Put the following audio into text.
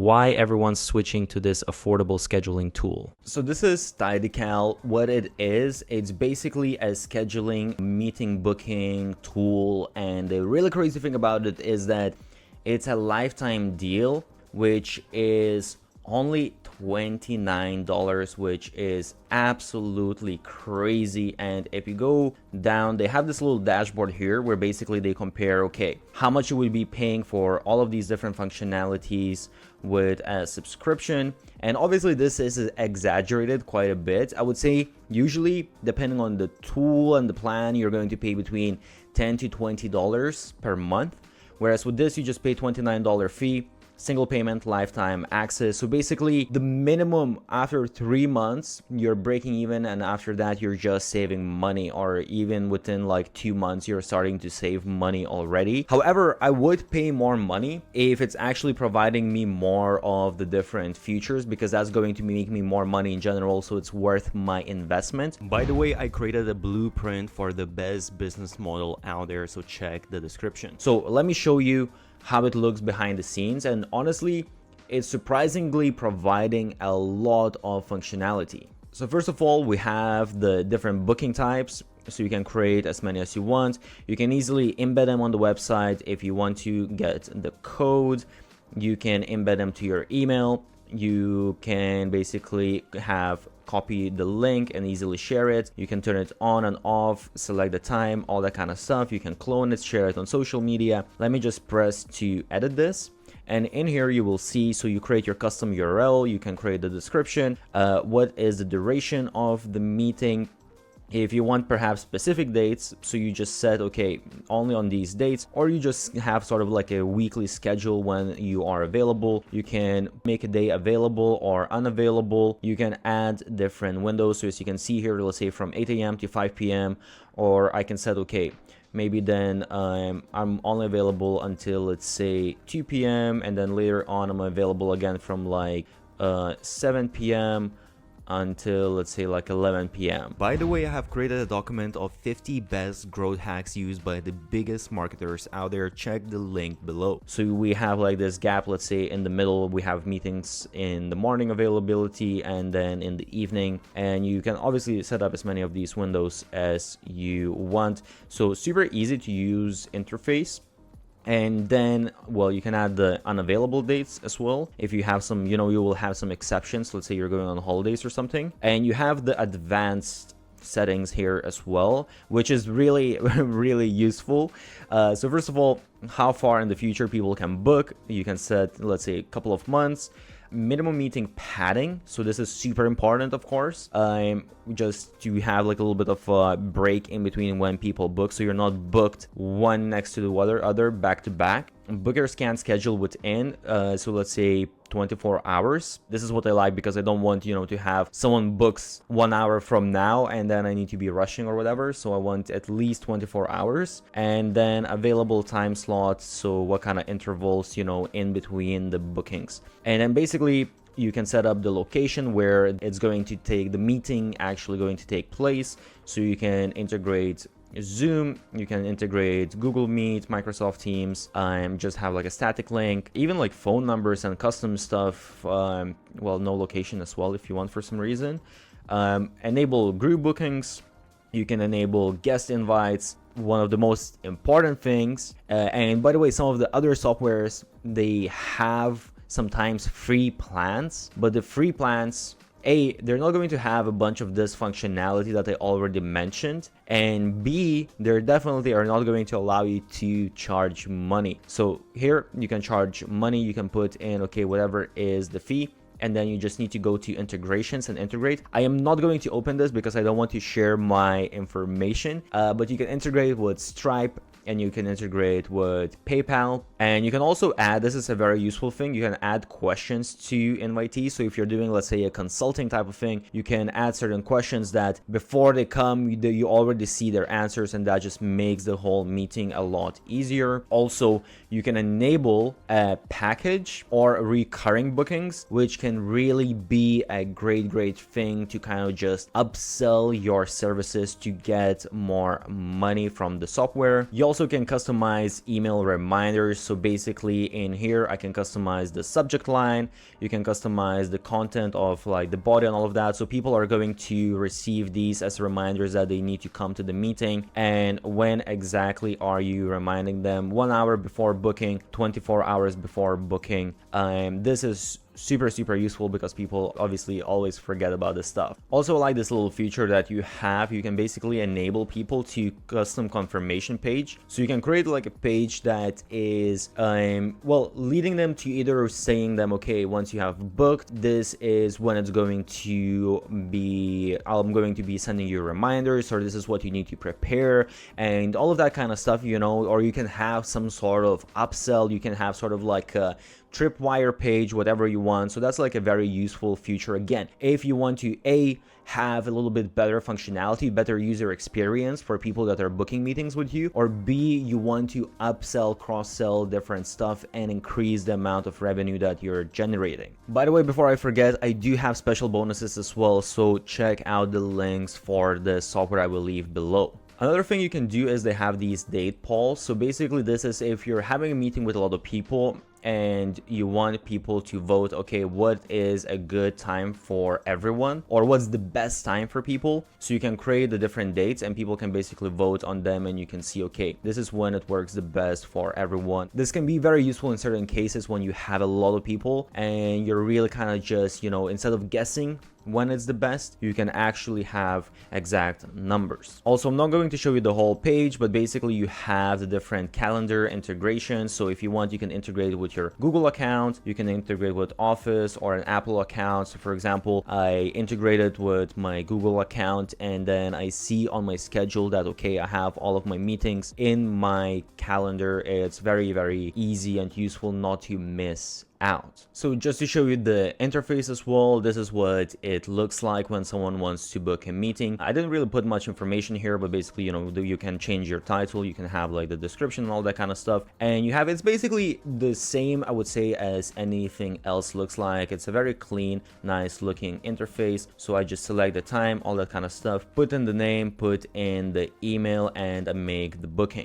why everyone's switching to this affordable scheduling tool. So this is Tidycal. What it is, it's basically a scheduling meeting booking tool, and the really crazy thing about it is that it's a lifetime deal, which is only $29, which is absolutely crazy. And if you go down, they have this little dashboard here where basically they compare, okay, how much you would be paying for all of these different functionalities with a subscription. And obviously this is exaggerated quite a bit. I would say usually, depending on the tool and the plan, you're going to pay between $10 to $20 per month, whereas with this you just pay $29 fee, single payment, lifetime access. So basically the minimum after 3 months you're breaking even, and after that you're just saving money, or even within like 2 months you're starting to save money already. However, I would pay more money if it's actually providing me more of the different features, because that's going to make me more money in general, so it's worth my investment. By the way, I created a blueprint for the best business model out there, so check the description. So let me show you how it looks behind the scenes, and honestly it's surprisingly providing a lot of functionality. So first of all, we have the different booking types, so you can create as many as you want. You can easily embed them on the website. If you want to get the code, you can embed them to your email. You can basically copy the link and easily share it. You can turn it on and off, select the time, all that kind of stuff. You can clone it, share it on social media. Let me just press to edit this. And in here you will see, so you create your custom URL, you can create the description, what is the duration of the meeting. If you want perhaps specific dates, so you just set, okay, only on these dates, or you just have sort of like a weekly schedule when you are available. You can make a day available or unavailable. You can add different windows. So as you can see here, let's say from 8 a.m. to 5 p.m. Or I can set, okay, maybe then I'm only available until, let's say, 2 p.m. and then later on I'm available again from like 7 p.m. until, let's say, like 11 p.m. By the way, I have created a document of 50 best growth hacks used by the biggest marketers out there. Check the link below. So we have like this gap, let's say in the middle we have meetings in the morning availability and then in the evening, and you can obviously set up as many of these windows as you want. So super easy to use interface. And then, well, you can add the unavailable dates as well. If you have some, you will have some exceptions. Let's say you're going on holidays or something. And you have the advanced settings here as well, which is really, really useful. So first of all, how far in the future people can book. You can set, let's say, a couple of months. Minimum meeting padding, so this is super important, of course, just to have like a little bit of a break in between when people book, so you're not booked one next to the other back to back. Bookers can schedule within, so let's say 24 hours. This is what I like, because I don't want, to have someone books 1 hour from now and then I need to be rushing or whatever. So I want at least 24 hours. And then available time slots, so what kind of intervals, in between the bookings. And then basically you can set up the location where it's going to take, the meeting actually going to take place. So you can integrate Zoom, you can integrate Google Meet, Microsoft Teams, just have like a static link, even like phone numbers and custom stuff, well, no location as well if you want for some reason. Enable group bookings, you can enable guest invites. One of the most important things, and by the way, some of the other softwares, they have sometimes free plans, but the free plans, A, they're not going to have a bunch of this functionality that I already mentioned, and B, they definitely are not going to allow you to charge money. So here you can charge money, you can put in, okay, whatever is the fee, and then you just need to go to integrations and integrate. I am not going to open this because I don't want to share my information, but you can integrate with Stripe, and you can integrate with PayPal, and you can also add, this is a very useful thing, you can add questions to invitees. So if you're doing, let's say, a consulting type of thing, you can add certain questions that before they come, you already see their answers, and that just makes the whole meeting a lot easier. Also, you can enable a package or recurring bookings, which can really be a great thing to kind of just upsell your services to get more money from the software. You also can customize email reminders. So basically in here, I can customize the subject line. You can customize the content of like the body and all of that. So people are going to receive these as reminders that they need to come to the meeting. And when exactly are you reminding them? 1 hour before booking, 24 hours before booking. This is super useful because people obviously always forget about this stuff. Also, I like this little feature that you have. You can basically enable people to custom confirmation page. So you can create like a page that is well, leading them to either saying them, okay, once you have booked, this is when it's going to be, I'm going to be sending you reminders, or this is what you need to prepare, and all of that kind of stuff, you know. Or you can have some sort of upsell. You can have sort of like a tripwire page, whatever you want. So that's like a very useful feature. Again, if you want to have a little bit better functionality, better user experience for people that are booking meetings with you, or B, you want to upsell, cross-sell different stuff and increase the amount of revenue that you're generating. By the way, before I forget, I do have special bonuses as well, so check out the links for the software I will leave below. Another thing you can do is they have these date polls. So basically this is if you're having a meeting with a lot of people and you want people to vote, okay, what is a good time for everyone, or what's the best time for people. So you can create the different dates and people can basically vote on them, and you can see, okay, this is when it works the best for everyone. This can be very useful in certain cases when you have a lot of people and you're really kind of just, you know, instead of guessing when it's the best, you can actually have exact numbers. Also, I'm not going to show you the whole page, but basically you have the different calendar integrations. So if you want, you can integrate it with your Google account, you can integrate with Office or an Apple account. So for example, I integrated with my Google account, and then I see on my schedule that, okay, I have all of my meetings in my calendar. It's very easy and useful not to miss out. So just to show you the interface as well, this is what it looks like when someone wants to book a meeting. I didn't really put much information here, but basically, you know, you can change your title, you can have like the description and all that kind of stuff, and you have, it's basically the same, I would say, as anything else looks like. It's a very clean, nice looking interface. So I just select the time, all that kind of stuff, put in the name, put in the email, and I make the booking.